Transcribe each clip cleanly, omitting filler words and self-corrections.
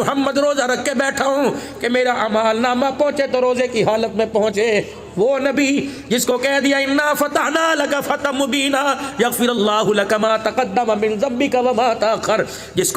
محمد روزہ رکھ کے بیٹھا ہوں کہ میرا اعمال نامہ پہنچے تو روزے کی حالت میں پہنچے۔ وہ نبی جس کو کہہ دیا انا فتحنا لک فتحا مبینا یغفر اللہ لک ما تقدم من ذنبک وما تاخر، جس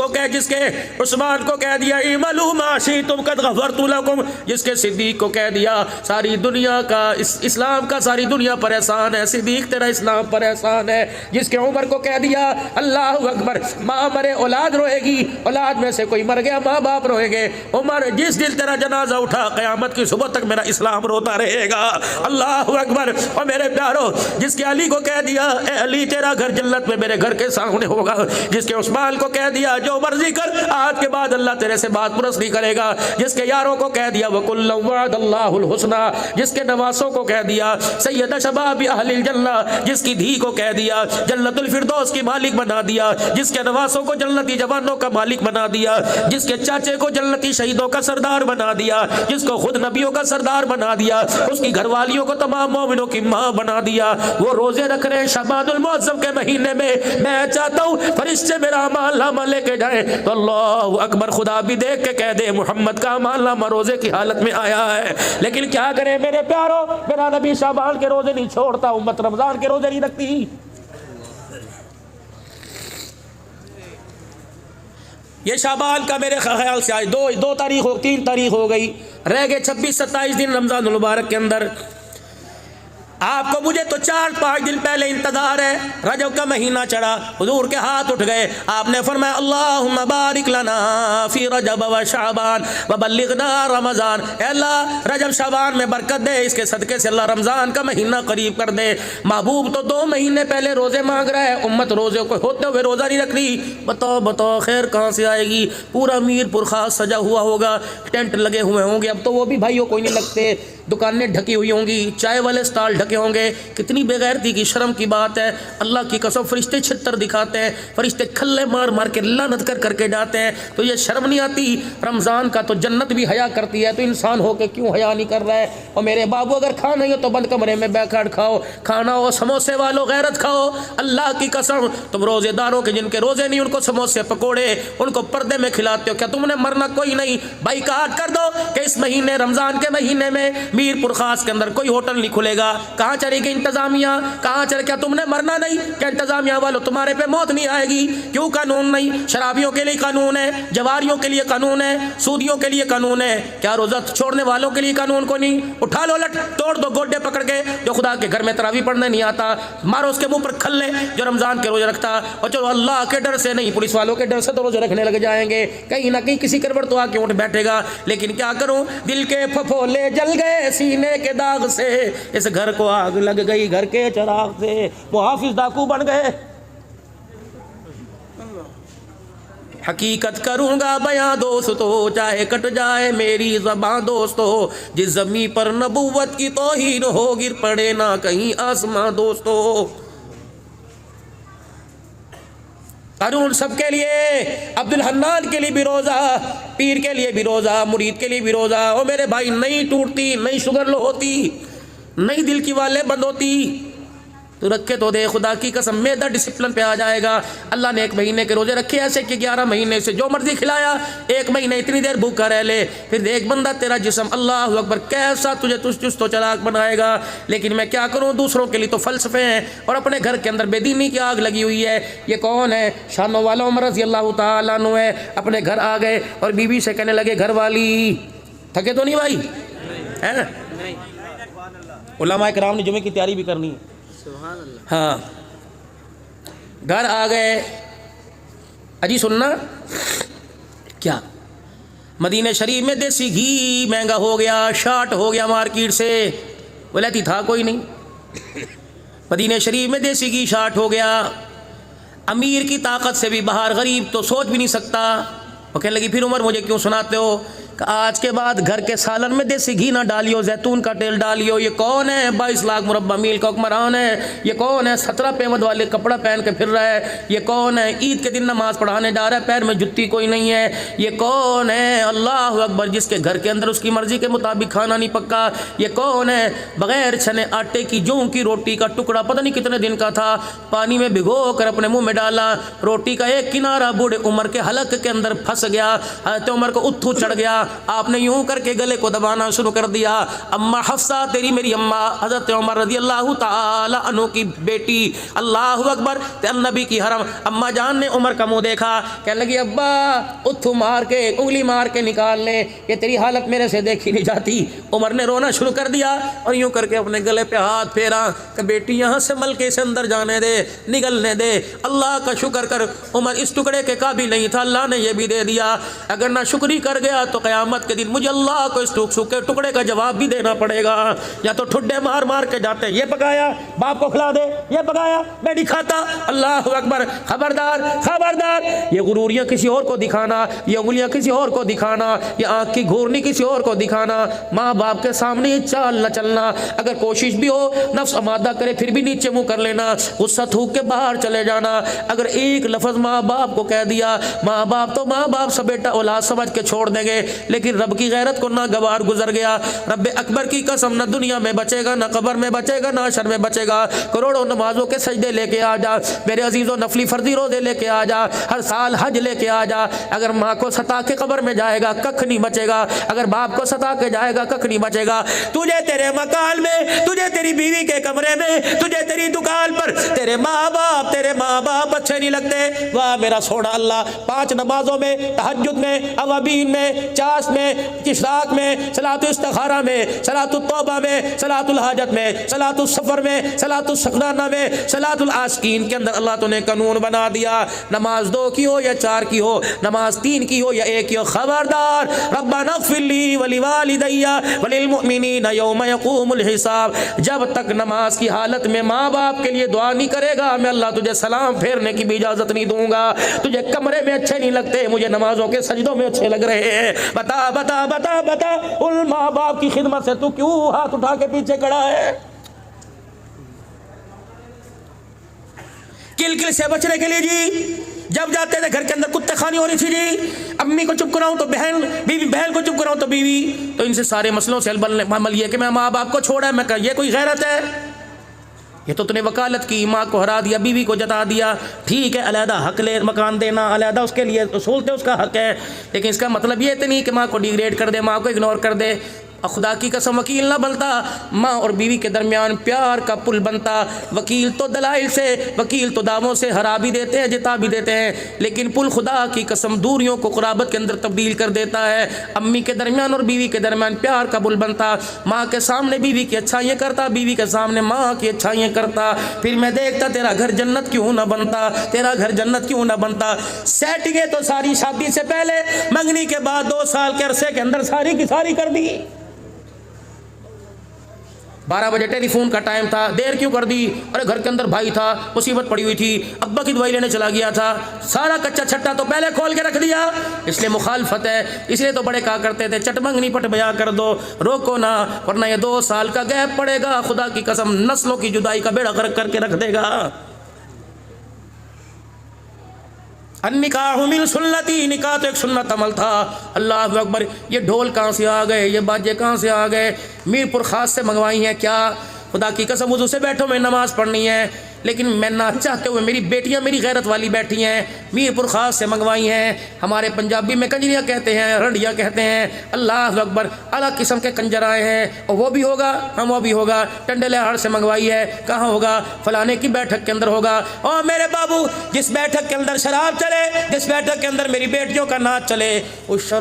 کے عثمان کو کہہ دیا اعملوا ما شئتم قد غفرت لکم، جس کے صدیق کو کہہ دیا ساری دنیا کا اسلام کا ساری دنیا پر احسان ہے، صدیق تیرا اسلام پر احسان ہے، جس کے عمر کو کہہ دیا اللہ اکبر ماں مرے اولاد روئے گی، اولاد میں سے کوئی مر گیا ماں باپ روئیں گے، عمر جس دن تیرا جنازہ اٹھا قیامت کی صبح تک میرا اسلام روتا رہے گا، اللہ اکبر۔ اور میرے پیارو جس کے علی کو کہہ دیا اے علی تیرا گھر جنت میں میرے گھر کے سامنے ہوگا، جس کے عثمان کو کہہ دیا جو مرضی کر آج کے بعد اللہ تیرے سے بات پرس نہیں کرے گا، جس کے یاروں کو کہہ دیا وَكُلًّا وَعَدَ اللَّهُ الْحُسْنَى، جس کے نواسوں کو کہہ دیا سید شباب اہل الجنہ، جس کی دھی کو کہہ دیا جنت الفردوس کی مالک بنا دیا، جس کے نواسوں کو جنتی جوانوں کا مالک بنا دیا، جس کے چاچے کو جنتی شہیدوں کا سردار بنا دیا، جس کو خود نبیوں کا سردار بنا دیا، اس کی گھر والیوں کو تمام مومنوں کی ماں بنا دیا، وہ روزے رکھ رہے ہیں شعبان المعظم کے مہینے میں، میں چاہتا ہوں فرشتے میرا اعمال نامہ لے کے جائیں تو اللہ اکبر خدا بھی دیکھ کے کہہ دے محمد کا اعمال نامہ روزے کی حالت میں آیا ہے۔ لیکن کیا کریں میرے پیارو، میرا نبی شعبان کے روزے نہیں چھوڑتا، امت رمضان کے روزے نہیں رکھتی۔ یہ شعبان کا میرے خیال سے آج تین تاریخ ہو گئی، رہ گئے 26-27 دن رمضان المبارک کے اندر۔ آپ کو مجھے تو 4-5 دن پہلے انتظار ہے، رجب کا مہینہ چڑھا، حضور کے ہاتھ اٹھ گئے، آپ نے فرمایا اللہم بارک لنا فی رجب و شعبان وبلغنا رمضان، اے اللہ رجب شعبان میں برکت دے، اس کے صدقے سے اللہ رمضان کا مہینہ قریب کر دے۔ محبوب تو 2 مہینے پہلے روزے مانگ رہا ہے، امت روزے کو ہوتے ہوئے روزہ نہیں رکھ رہی۔ بتاؤ خیر کہاں سے آئے گی؟ پورا میر پور خاص سجا ہوا ہوگا، ٹینٹ لگے ہوئے ہوں گے، اب تو وہ بھی بھائیوں کوئی نہیں لگتے، دکانیں ڈھکی ہوئی ہوں گی، چائے والے سٹال ڈھکے ہوں گے، کتنی بے غیرتی کی شرم کی بات ہے۔ اللہ کی قسم فرشتے چھتر دکھاتے ہیں، فرشتے کھلے مار مار کے لعنت کر کے جاتے ہیں، تو یہ شرم نہیں آتی؟ رمضان کا تو جنت بھی حیا کرتی ہے، تو انسان ہو کے کیوں حیا نہیں کر رہا ہے؟ اور میرے بابو اگر کھانا ہی ہو تو بند کمرے میں بیٹھ کھاؤ، کھانا ہو سموسے والوں غیرت کھاؤ، اللہ کی قسم تم روزے داروں کے جن کے روزے نہیں ان کو سموسے پکوڑے ان کو پردے میں کھلاتے ہو، کیا تم نے مرنا کوئی نہیں؟ بائیکاٹ کر دو کہ اس مہینے رمضان کے مہینے میں میر پور خاص کے اندر کوئی ہوٹل نہیں کھلے گا۔ کہاں چلے گی انتظامیہ؟ کہاں چلے؟ کیا تم نے مرنا نہیں؟ کیا انتظامیہ والوں تمہارے پہ موت نہیں آئے گی؟ کیوں قانون نہیں؟ شرابیوں کے لیے قانون ہے، جواریوں کے لیے قانون ہے، سودیوں کے لیے قانون ہے، کیا روزہ چھوڑنے والوں کے لیے قانون کو نہیں؟ اٹھا لو لٹ توڑ دو گوڈے پکڑ کے، جو خدا کے گھر میں تراویح پڑھنے نہیں آتا مارو اس کے منہ پر کھلے، جو رمضان کے روزے رکھتا، اور چلو اللہ کے ڈر سے نہیں پولیس والوں کے ڈر سے تو روزے رکھنے لگ جائیں گے، کہیں نہ کہیں کسی کروٹ تو آ کے اٹھ بیٹھے گا۔ لیکن کیا کروں، دل کے پھپھولے جل گئے سینے کے داغ سے، اس گھر کو آگ لگ گئی گھر کے چراغ سے، محافظ ڈاکو بن گئے۔ حقیقت کروں گا بیاں دوستو چاہے کٹ جائے میری زباں دوستو، جس زمین پر نبوت کی توہین ہو گر پڑے نہ کہیں آسماں دوستو۔ قانون سب کے لیے، عبد الحنان کے لیے بھی روزہ، پیر کے لیے بھی روزہ، مرید کے لیے بھی روزہ۔ او میرے بھائی نہیں ٹوٹتی، نہیں شوگر لو ہوتی، نہیں دل کی والیں بند ہوتی، تو رکھے تو دے، خدا کی قسم میدا ڈسپلن پہ آ جائے گا۔ اللہ نے 1 مہینے کے روزے رکھے ایسے کہ 11 مہینے سے جو مرضی کھلایا، 1 مہینے اتنی دیر بھوکا رہ لے، پھر ایک بندہ تیرا جسم اللہ اکبر کیسا تجھے چست و چلاک بنائے گا۔ لیکن میں کیا کروں، دوسروں کے لیے تو فلسفے ہیں اور اپنے گھر کے اندر بے دینی کی آگ لگی ہوئی ہے۔ یہ کون ہے؟ شانوں والا عمر رضی اللہ تعالیٰ عنہ ہے۔ اپنے گھر آ گئے اور بیوی سے کہنے لگے گھر والی تھکے تو نہیں بھائی؟ علماء کرام نے جمعے کی تیاری بھی کرنی ہے، ہاں گھر آ گئے، اجی سننا کیا، مدینہ شریف میں دیسی گھی مہنگا ہو گیا، شارٹ ہو گیا مارکیٹ سے، ولیتی تھا کوئی نہیں، مدینہ شریف میں دیسی گھی شارٹ ہو گیا، امیر کی طاقت سے بھی باہر، غریب تو سوچ بھی نہیں سکتا۔ وہ کہنے لگی پھر عمر مجھے کیوں سناتے ہو؟ آج کے بعد گھر کے سالن میں دیسی گھی نہ ڈالیو، زیتون کا تیل ڈالیو۔ یہ کون ہے؟ 22 لاکھ مربع میل کا حکمران ہے۔ یہ کون ہے؟ 17 پیمد والے کپڑا پہن کے پھر رہا ہے۔ یہ کون ہے؟ عید کے دن نماز پڑھانے جا رہا ہے، پیر میں جتی کوئی نہیں ہے۔ یہ کون ہے؟ اللہ اکبر، جس کے گھر کے اندر اس کی مرضی کے مطابق کھانا نہیں پکا۔ یہ کون ہے؟ بغیر چھنے آٹے کی جوں کی روٹی کا ٹکڑا پتہ نہیں کتنے دن کا تھا، پانی میں بھگو کر اپنے منہ میں ڈالا، روٹی کا ایک کنارہ بوڑھے عمر کے حلق کے اندر پھنس گیا، حضرت عمر کو اتھو چڑھ گیا، آپ نے یوں کر کے گلے کو دبانا شروع کر دیا۔ اماں حفصہ تیری میری اماں حضرت عمر رضی اللہ تعالی عنہ کی بیٹی، اللہ اکبر، نبی کی حرم، اماں جان نے عمر کا منہ دیکھا، کہنے لگی ابا اتھو مار کے انگلی مار کے نکال لے، یہ تیری حالت میرے سے دیکھی نہیں جاتی۔ عمر نے رونا شروع کر دیا اور یوں کر کے اپنے گلے پہ ہاتھ پھیرا کہ بیٹی یہاں سے ملکے سے اندر جانے دے، نگلنے دے، اللہ کا شکر کر۔ عمر اس ٹکڑے کے قابل نہیں تھا، اللہ نے یہ بھی دے دیا، اگر نہ شکری کر گیا تو قیامت کے دن مجھے اللہ کو اس سوکھے ٹکڑے کا جواب بھی دینا پڑے گا۔ یا تو ٹھڈے مار مار کے جاتے، یہ پکایا باپ کو کھلا دے، یہ پکایا میں نہیں کھاتا، اللہ اکبر۔ خبردار خبردار، یہ غروریاں کسی اور کو دکھانا، یہ انگلیاں کسی اور کو دکھانا، یہ آنکھ کی گھورنی کسی اور کو دکھانا، ماں باپ کے سامنے یہ چال نہ چلنا۔ اگر کوشش بھی ہو نفس آمادہ کرے پھر بھی نیچے منہ کر لینا، غصہ تھوک کے باہر چلے جانا۔ اگر ایک لفظ ماں باپ کو کہہ دیا، ماں باپ تو ماں باپ سے بیٹا اولاد سمجھ کے چھوڑ دیں گے، لیکن رب کی غیرت کو ناگوار گزر گیا۔ رب اکبر کی قسم، نہ دنیا میں بچے گا، نہ قبر میں بچے گا، نہ حشر میں بچے گا۔ کروڑوں نمازوں کے سجدے لے کے آ جا میرے عزیزوں، نفلی فرضی روزے لے کے آ جا، ہر سال حج لے کے آ جا، اگر ماں کو ستا کے قبر میں جائے گا ککھ نہیں بچے گا، اگر باپ کو ستا کے جائے گا ککھ نہیں بچے گا۔ تجھے تیرے مکان میں، تجھے تیری بیوی کے کمرے میں، تجھے تیری دکان پر تیرے ماں باپ اچھے نہیں لگتے، واہ میرا سونا اللہ، 5 نمازوں میں، تہجد میں، اوابین میں، چاش میں، اشراق میں، صلاۃ استخارہ میں، صلاۃ التوبہ میں، صلاۃ الحاجت میں، صلاۃ السفر میں، صلاۃ السخنانہ میں، صلاۃ العاشقین کے اندر اللہ تو نے قانون بنا دیا، نماز 2 کی ہو یا 4 کی ہو، نماز 3 کی ہو یا 1 کی ہو، خبردار ربنا اغفر لی ولوالدی وللمؤمنین یوم یقوم الحساب۔ جب تک نماز کی حالت میں ماں باپ کے لیے دعا نہیں کرے گا، میں اللہ تجھے سلام پھیرنے کی بھی اجازت نہیں دوں گا۔ تجھے کمرے میں اچھے نہیں لگتے، مجھے نمازوں کے سجدوں میں اچھے لگ رہے ہیں۔ بتا بتا بتا بتا، ان ماں باپ کی خدمت سے تو کیوں ہاتھ اٹھا کے پیچھے کھڑا ہے؟ کل کل سے بچنے کے لیے جی، جب جاتے تھے گھر کے اندر کتے خانی ہو رہی تھی جی، امی کو چپ کراؤں تو بہن، بیوی بہن کو چپ کراؤں تو بیوی، تو ان سے سارے مسئلوں سے عمل یہ کہ میں ماں باپ کو چھوڑا ہے، میں کہا یہ کوئی غیرت ہے؟ یہ تو نے وکالت کی، ماں کو ہرا دیا، بیوی کو جتا دیا، ٹھیک ہے علیحدہ حق لے، مکان دینا علیحدہ اس کے لیے اصول تھے، اس کا حق ہے، لیکن اس کا مطلب یہ تو نہیں کہ ماں کو ڈیگریڈ کر دے، ماں کو اگنور کر دے۔ خدا کی قسم وکیل نہ بنتا، ماں اور بیوی کے درمیان پیار کا پل بنتا۔ وکیل تو دلائل سے، وکیل تو دعووں سے ہرا بھی دیتے ہیں، جتا بھی دیتے ہیں، لیکن پل خدا کی قسم دوریوں کو قرابت کے اندر تبدیل کر دیتا ہے۔ امی کے درمیان اور بیوی کے درمیان پیار کا پل بنتا، ماں کے سامنے بیوی کی اچھائیاں کرتا، بیوی کے سامنے ماں کی اچھائیاں کرتا، پھر میں دیکھتا تیرا گھر جنت کیوں نہ بنتا، تیرا گھر جنت کیوں نہ بنتا۔ سیٹنگیں تو ساری شادی سے پہلے، منگنی کے بعد 2 سال کے عرصے کے اندر ساری کی ساری کر دی۔ 12 بجے ٹیلی فون کا ٹائم تھا، دیر کیوں کر دی؟ ارے گھر کے اندر بھائی تھا، مصیبت پڑی ہوئی تھی، ابا کی دوائی لینے چلا گیا تھا، سارا کچا چھٹا تو پہلے کھول کے رکھ دیا، اس لیے مخالفت ہے۔ اس لیے تو بڑے کہا کرتے تھے چٹ منگنی پٹ بیاہ کر دو، روکو نہ، ورنہ یہ 2 سال کا گیپ پڑے گا، خدا کی قسم نسلوں کی جدائی کا بیڑا غرق کر کے رکھ دے گا۔ النکاح من سنتی، نکاح تو ایک سنت عمل تھا۔ اللہ اکبر، یہ ڈھول کہاں سے آ گئے، یہ باجے کہاں سے آ گئے؟ میر پور خاص سے منگوائی ہیں کیا؟ خدا کی قسم وضو سے بیٹھو میں نماز پڑھنی ہے، لیکن میں نہ چاہتے ہوئے میری بیٹیاں میری غیرت والی بیٹھی ہیں، میر پور خاص سے منگوائی ہیں۔ ہمارے پنجابی میں کنجریاں کہتے ہیں، رنڈیاں کہتے ہیں، اللہ اکبر، الگ قسم کے کنجر آئے ہیں، اور وہ بھی ہوگا، ہم وہ بھی ہوگا۔ ٹنڈے لہاڑ سے منگوائی ہے، کہاں ہوگا؟ فلانے کی بیٹھک کے اندر ہوگا۔ اور میرے بابو، جس بیٹھک کے اندر شراب چلے، جس بیٹھک کے اندر میری بیٹیوں کا ناچ چلے، اس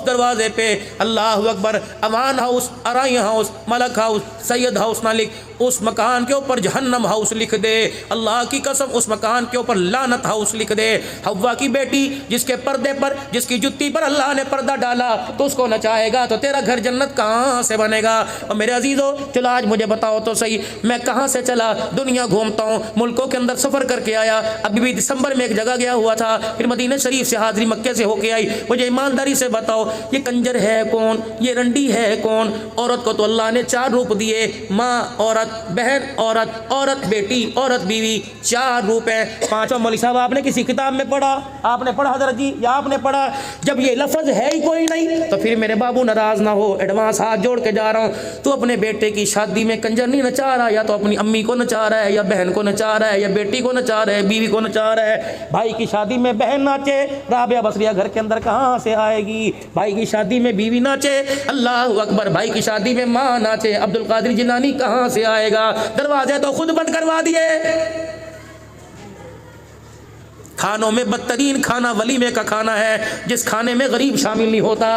دروازے پہ اللہ اکبر امان ہاؤس، ارائی ہاؤس، ملک ہاؤس، سید ہاؤس نہ لکھ، اس مکان کے اوپر جہنم ہاؤس لکھ دے، اللہ کی قسم اس مکان کے اوپر لعنت ہاؤس لکھ دے۔ حوا کی بیٹی جس کے پردے پر، جس کی جتی پر اللہ نے پردہ ڈالا تو اس کو نچائے گا تو تیرا گھر جنت کہاں سے بنے گا؟ اور میرے عزیزو چلو آج مجھے بتاؤ تو صحیح، میں کہاں سے چلا دنیا گھومتا ہوں، ملکوں کے اندر سفر کر کے آیا، ابھی بھی دسمبر میں ایک جگہ گیا ہوا تھا، پھر مدینہ شریف سے حاضری مکے سے ہو کے آئی۔ مجھے ایمانداری سے بتاؤ یہ کنجر ہے کون، یہ رنڈی ہے کون؟ عورت کو تو اللہ نے 4 روپ دیے، ماں عورت، بہن عورت، عورت بیٹی، عورت بیوی، 4 روپ ہیں۔ 5واں مولوی صاحب آپ نے کسی کتاب میں پڑھا؟ آپ نے پڑھا حضرت جی یا آپ نے پڑھا؟ جب یہ لفظ ہے ہی کوئی نہیں تو پھر میرے بابو ناراض نہ ہو، ایڈوانس ہاتھ جوڑ کے جا رہا ہوں، تو اپنے بیٹے کی شادی میں کنجر نہیں نچا رہا، یا تو اپنی امی کو نچا رہا ہے، یا بہن کو نچا رہا ہے، یا بیٹی کو نچا رہا ہے، بیوی کو نچا رہا ہے۔ بھائی کی شادی میں بہن ناچے، رابعہ بصریہ گھر کے اندر کہاں سے آئے گی؟ بھائی کی شادی میں بیوی ناچے، اللہ اکبر، بھائی کی شادی میں ماں ناچے، عبد القادر جیلانی کہاں سے آئے گا؟ دروازے تو خود بند کروا دیے۔ کھانوں میں بدترین کھانا ولیمے کا کھانا ہے جس کھانے میں غریب شامل نہیں ہوتا۔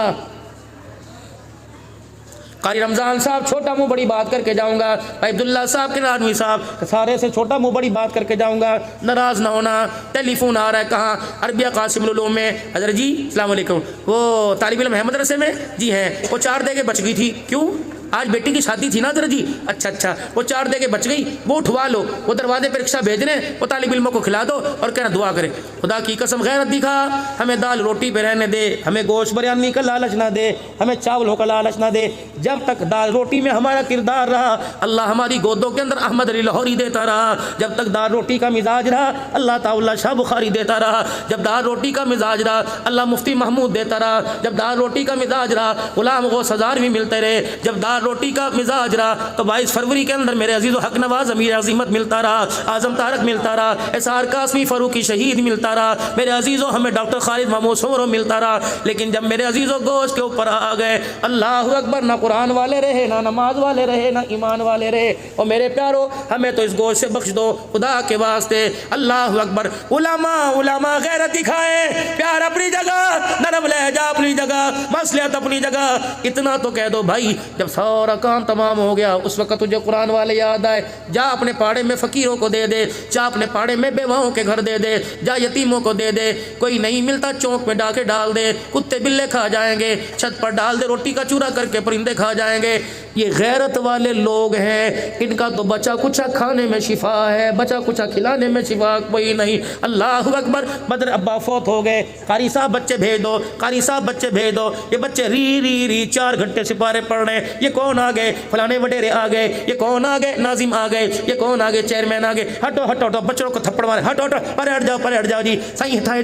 قاری رمضان صاحب چھوٹا منہ بڑی بات کر کے جاؤں گا، عبداللہ صاحب کے نادمی صاحب سارے سے چھوٹا منہ بڑی بات کر کے جاؤں گا، ناراض نہ ہونا۔ ٹیلی فون آ رہا ہے، کہاں؟ عربیہ قاسم العلوم میں۔ حضرت جی السلام علیکم، وہ طالب علم ہے مدرسے میں؟ جی ہیں، وہ 4 دے کے بچ گئی تھی، کیوں؟ آج بیٹی کی شادی تھی نا حضرت جی؟ اچھا، وہ 4 دے کے بچ گئی، وہ اٹھوا لو، وہ دروازے پہ رکشہ بھیج رہے ہیں، وہ طالب علموں کو کھلا دو اور کہنا دعا کرے۔ خدا کی قسم غیرت دکھا، ہمیں دال روٹی پہ رہنے دے، ہمیں گوشت بریانی کا لالچ نہ دے، ہمیں چاولوں کا لالچ نہ دے۔ جب تک دال روٹی میں ہمارا کردار رہا اللہ ہماری گودوں کے اندر احمد علی لاہوری دیتا رہا، جب تک دال روٹی کا مزاج رہا اللہ تعالی شاہ بخاری دیتا رہا، جب دال روٹی کا مزاج رہا اللہ مفتی محمود دیتا رہا، جب دال روٹی کا مزاج رہا غلام غوث ہزار بھی ملتے رہے، جب دال روٹی کا مزاج رہا تو 22 فروری کے اندر میرے عزیز و حق نواز امیر عظیمت ملتا رہا، اعظم طارق ملتا رہا، اسحاق قاسمی فاروقی شہید ملتا رہا، میرے عزیزوں ہمیں ڈاکٹر خالد محمود سمرو ملتا رہا۔ لیکن جب میرے عزیزوں گوشت کے اوپر آ گئے، اللہ اکبر، نہ قرآن والے رہے، نہ نماز والے رہے، نہ ایمان والے رہے۔ اور میرے پیارو ہمیں تو اس گوشت سے بخش دو خدا کے واسطے، اللہ اکبر۔ علماء غیرت دکھائیں، پیار اپنی جگہ، نرم لہجہ اپنی جگہ، مصلحت اپنی جگہ۔ اتنا تو کہہ دو بھائی جب سارا کام تمام ہو گیا اس وقت تجھے قرآن والے یاد آئے، جا اپنے پاڑے میں فقیروں کو دے دے، جا اپنے پاڑے میں بیواؤں کے گھر دے دے، جا یتیموں کو دے دے، کوئی نہیں ملتا چوک میں ڈاکے ڈال دے، کتے بلے کھا جائیں گے، چھت پر ڈال دے روٹی کا چورا کر کے پرندے کھا جائیں گے۔ یہ غیرت والے لوگ ہیں، ان کا تو بچا کچا کھانے میں شفا ہے، بچا کچا کھلانے میں شفا کوئی نہیں۔ اللہ اکبر، بدر ابا فوت ہو گئے، قاری صاحب بچے بھیج دو، قاری صاحب بچے بھیج دو، یہ بچے ری 4 گھنٹے سپارے پڑھ رہے ہیں، یہ کون آ گئے؟ فلانے وڈیرے آ گئے، یہ کون آ گئے؟ ناظم آ گئے، یہ کون آ گئے؟ چیئرمین آ گئے، ہٹو بچوں کو تھپڑ مارے، ہٹو پرے ہٹ جاؤ جی، صحیح ہے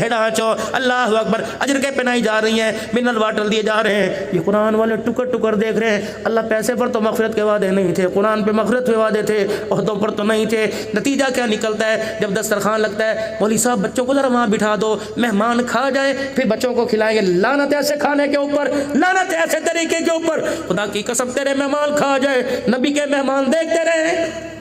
ڈانچو، اللہ اکبر۔ اجر کے پہنائی جا رہی ہیں، منرل واٹر دیے جا رہے ہیں، یہ قرآن والے ٹکر دیکھ رہے ہیں۔ اللہ پیسے پر تو مغفرت کے وعدے نہیں تھے، قرآن پہ مغفرت کے وعدے تھے، عہدوں پر تو نہیں تھے۔ نتیجہ کیا نکلتا ہے؟ جب دسترخوان لگتا ہے مولوی صاحب بچوں کو ذرا وہاں بٹھا دو، مہمان کھا جائے پھر بچوں کو کھلائیں گے، لعنت ایسے کھانے کے اوپر، لعنت ایسے طریقے کے اوپر، خدا کی قسم تیرے مہمان کھا جائے نبی کے مہمان دیکھتے رہے۔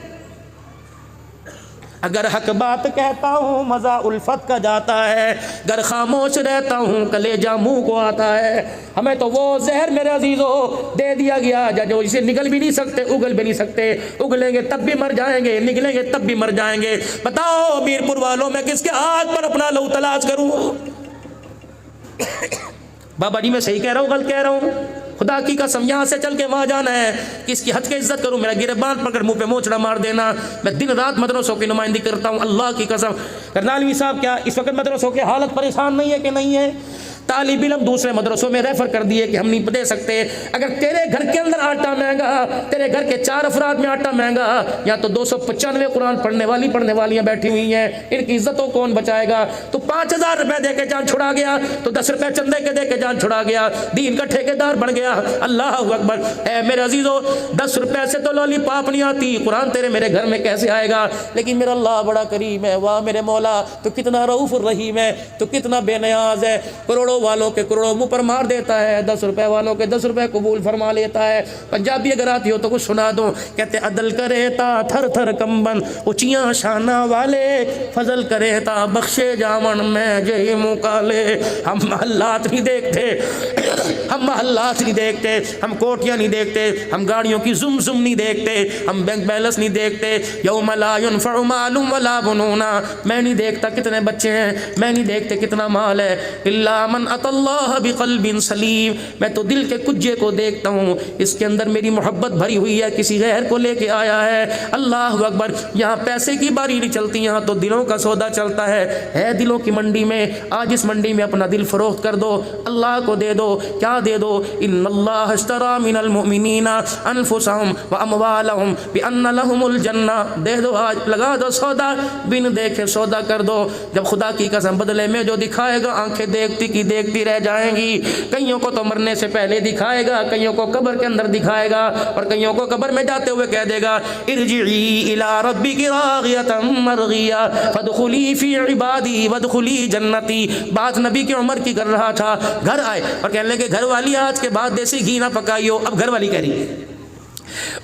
اگر حق بات کہتا ہوں مزہ الفت کا جاتا ہے، گر خاموش رہتا ہوں کلیجہ منہ کو آتا ہے۔ ہمیں تو وہ زہر میرے عزیزو دے دیا گیا جو اسے نگل بھی نہیں سکتے، اگل بھی نہیں سکتے، اگلیں گے تب بھی مر جائیں گے، نگلیں گے تب بھی مر جائیں گے۔ بتاؤ میرپور والوں میں کس کے ہاتھ پر اپنا لہو تلاش کروں؟ بابا جی میں صحیح کہہ رہا ہوں غلط کہہ رہا ہوں؟ خدا کی قسم یہاں سے چل کے وہاں جانا ہے، کس کی حد کی عزت کروں؟ میرا گربان پکڑ منہ پہ موچڑا مار دینا۔ میں دن رات مدرسوں کی نمائندگی کرتا ہوں، اللہ کی قسم۔ کرنالوی صاحب کیا اس وقت مدرسوں کی حالت پریشان نہیں ہے کہ نہیں ہے؟ طالب علم دوسرے مدرسوں میں ریفر کر دیے کہ ہم نہیں دے سکتے۔ اگر تیرے گھر کے اندر آٹا مہنگا، تیرے گھر کے 4 افراد میں آٹا مہنگا، یا تو 295 قرآن پڑھنے والیاں بیٹھی ہوئی ہیں، ان کی عزت کو کون بچائے گا؟ تو 5000 روپے دے کے جان چھڑا گیا، تو 10 روپے چندے کے دے کے جان چھڑا گیا، دین کا ٹھیکیدار بن گیا۔ اللہ اکبر۔ اے میرے عزیزو 10 روپے سے تو لولی پاپ نہیں آتی، قرآن تیرے میرے گھر میں کیسے آئے گا؟ لیکن میرا اللہ بڑا کریم ہے، واہ میرے مولا تو کتنا رؤوف الرحیم ہے، تو کتنا بے نیاز ہے، کروڑوں والوں کے کروڑوں منہ پر مار دیتا ہے، 10 روپے والوں کے 10 روپے قبول فرما لیتا ہے۔ پنجابی اگر آتی ہو تو کچھ سنا دو، کہتے عدل کرے تا تھر تھر کمبن اونچیاں شانہ والے، فضل کرے تا بخشے جاون میں جہی مکالے۔ ہم حالات نہیں دیکھتے، ہم ہم محلات نہیں دیکھتے, ہم کوٹیاں نہیں دیکھتے, ہم گاڑیوں کی زم زم نہیں دیکھتے, ہم بینک بیلنس نہیں دیکھتے. یوم لا ينفع مال ولا بنون, میں نہیں دیکھتا کتنے بچے ہیں, میں نہیں دیکھتے کتنا مال ہے, الا من اتى اللہ بقلب سلیم, میں تو دل کے کجے کو دیکھتا ہوں, اس کے اندر میری محبت بھری ہوئی ہے, کسی غیر کو لے کے آیا ہے. اللہ اکبر. یہاں پیسے کی باری نہیں چلتی, یہاں تو دلوں کا سودا چلتا ہے دلوں کی منڈی میں. آج اس منڈی میں اپنا دل فروخت کر دو, اللہ کو دے دو. کیا دے دو؟ ان اللہ اشترى من المؤمنین انفسهم واموالهم بان لهم الجنہ. دے دو, آج لگا دو سودا, بن دیکھے سودا کر دو. جب خدا کی قسم بدلے میں جو دکھائے گا آنکھیں دیکھتی کی دیکھتی رہ جائیں گی. کئیوں کو تو مرنے سے پہلے دکھائے گا, کئیوں کو قبر کے اندر دکھائے گا, اور کئیوں کو قبر میں جاتے ہوئے کہہ دے گا ارجعی الی ربک راغیۃ مرغیہ فادخلی فی عبادی وادخلی جنتی. بات نبی کی عمر کی کر رہا تھا. گھر آئے اور کہنے لگے گھر والی آج کے بعد دیسی گھی نہ پکائیو. اب گھر والی کہہ رہی ہے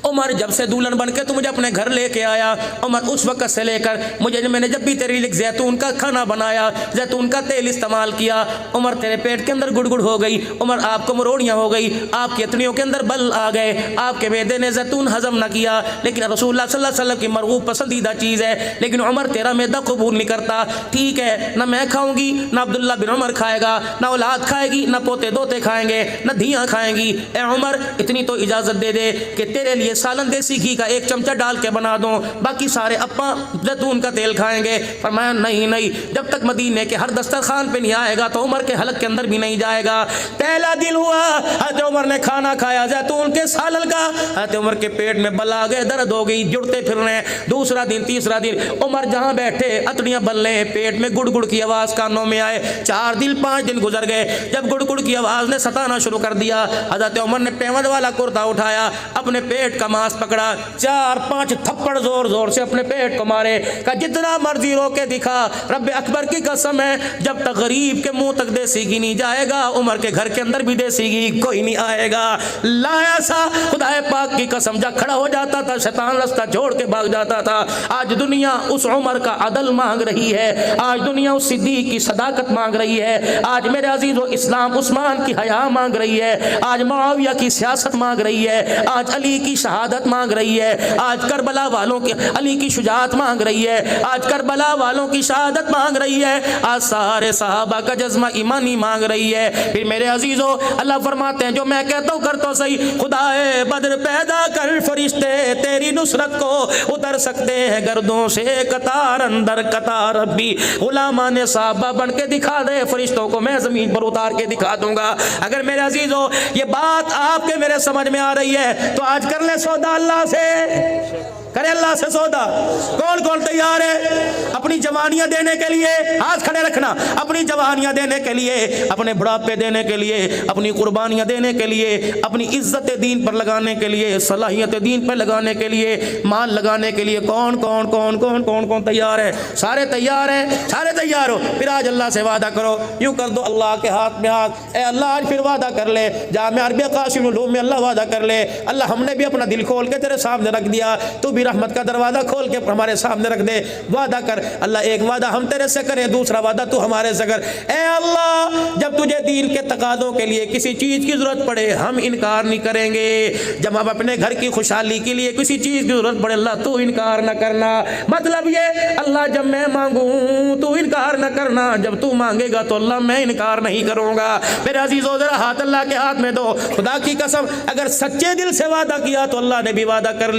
عمر جب سے دلہن بن کے تو مجھے اپنے گھر لے کے آیا. عمر اس وقت سے لے کر میں نے جب بھی تیرے لیے زیتون کا کھانا بنایا, زیتون کا تیل استعمال کیا, عمر تیرے پیٹ کے اندر گڑ گڑ ہو گئی. عمر آپ کو مروڑیاں ہو گئی, آپ کی اتنیوں کے اندر بل آ گئے, آپ کے معدے نے زیتون ہضم نہ کیا. لیکن رسول اللہ صلی اللہ علیہ وسلم کی مرغوب پسندیدہ چیز ہے, لیکن عمر تیرا معدہ قبول نہیں کرتا. ٹھیک ہے, نہ میں کھاؤں گی, نہ عبداللہ بن عمر کھائے گا, نہ اولاد کھائے گی, نہ پوتے دوتے کھائیں گے, نہ دھیاں کھائیں گی. اے عمر اتنی تو اجازت دے دے کہ تیرے لیے سالن دیسی گھی کا 1 چمچہ ڈال کے بنا دوں, باقی سارے اپا زیتون کا تیل کھائیں گے. فرمایا نہیں, جب تک مدینے کے ہر دسترخوان پہ نہیں آئے گا تو عمر کے حلق کے اندر بھی نہیں جائے گا. پہلا دن ہوا, حضرت عمر نے کھانا کھایا زیتون کے سالن کا, حضرت عمر کے پیٹ میں بل آ گئے, درد ہو گئی, جڑتے پھر رہے. دوسرا دن, تیسرا دن, عمر جہاں بیٹھے اتڑیاں بل رہے, پیٹ میں گڑ گڑ کی آواز کانوں میں آئے. 4 دن 5 دن گزر گئے. جب گڑ گڑ کی آواز نے ستانا شروع کر دیا, حضرت عمر نے پیمد والا کرتا اٹھایا, اپنے پیٹ کا ماس پکڑا, 4-5 تھپڑ زور زور سے اپنے پیٹ کو مارے. کہ جتنا مرضی رو کے دکھا, رب اکبر کی قسم ہے جب تک غریب کے منہ تک دیسی گھی نہیں جائے گا, عمر کے گھر کے اندر بھی دیسی گھی کوئی نہیں آئے گا. لایا سا خدا پاک کی قسم, جب کھڑا ہو جاتا تھا شیطان رستہ چھوڑ کے بھاگ جاتا تھا. آج دنیا اس عمر کا عدل مانگ رہی ہے, آج دنیا اس صدیق کی صداقت مانگ رہی ہے, آج میرے عزیزو اسلام عثمان کی حیا مانگ رہی ہے, آج معاویہ کی سیاست مانگ رہی ہے, آج علی کی شہادت مانگ رہی ہے, آج کربلا والوں کی علی کی شجاعت مانگ رہی ہے, آج کربلا والوں کی شہادت مانگ رہی ہے, آج سارے صحابہ کا جذبہ ایمانی مانگ رہی ہے. پھر میرے عزیزو اللہ فرماتے ہیں جو میں کہتا ہوں کر تو صحیح, خدائے بدر پیدا کر فرشتے تیری نصرت کو اتر سکتے ہیں گردوں سے قطار اندر قطار. ربی غلامان صحابہ بن کے دکھا دے, فرشتوں کو میں زمین پر اتار کے دکھا دوں گا. اگر میرے عزیزو یہ بات آپ کے میرے سمجھ میں آ رہی ہے تو آج کر لیں سودا اللہ سے, کرے اللہ سے سودا. کون کون تیار ہے اپنی جوانیاں دینے کے لیے؟ ہاتھ کھڑے رکھنا. اپنی جوانیاں دینے کے لیے, اپنے بڑھاپے دینے کے لیے, اپنی قربانیاں دینے کے لیے, اپنی عزت دین پر لگانے کے لیے, صلاحیت دین پر لگانے کے لیے, مال لگانے کے لیے کون کون کون کون کون کون تیار ہے؟ سارے تیار ہیں, سارے تیار ہو. پھر آج اللہ سے وعدہ کرو, یوں کر دو اللہ کے ہاتھ میں ہاتھ, اے اللہ آج پھر وعدہ کر لے, جامعہ عربیہ قاسم العلوم میں اللہ وعدہ کر لے, اللہ ہم نے بھی اپنا دل کھول کے تیرے سامنے رکھ دیا, تو بھی رحمت کا دروازہ کھول کے ہمارے سامنے رکھ دے. وعدہ کر اللہ, ایک وعدہ ہم تیرے سے کریں, دوسرا وعدہ تو ہمارے سے کر. اے اللہ جب تجھے دین کے تقاضوں کے لیے کسی چیز کی ضرورت پڑے ہم انکار نہیں کریں گے, جب ہم اپنے گھر کی خوشحالی کے لیے کسی چیز کی ضرورت پڑے اللہ تو انکار نہ کرنا. مطلب یہ اللہ جب میں مانگوں تو انکار نہ کرنا, جب تو مانگے گا تو اللہ میں انکار نہیں کروں گا. میرے عزیزو ذرا ہاتھ اللہ کے ہاتھ میں دو, خدا کی قسم اگر سچے دل سے وعدہ کیا تو اللہ نے بھی وعدہ کر لیا.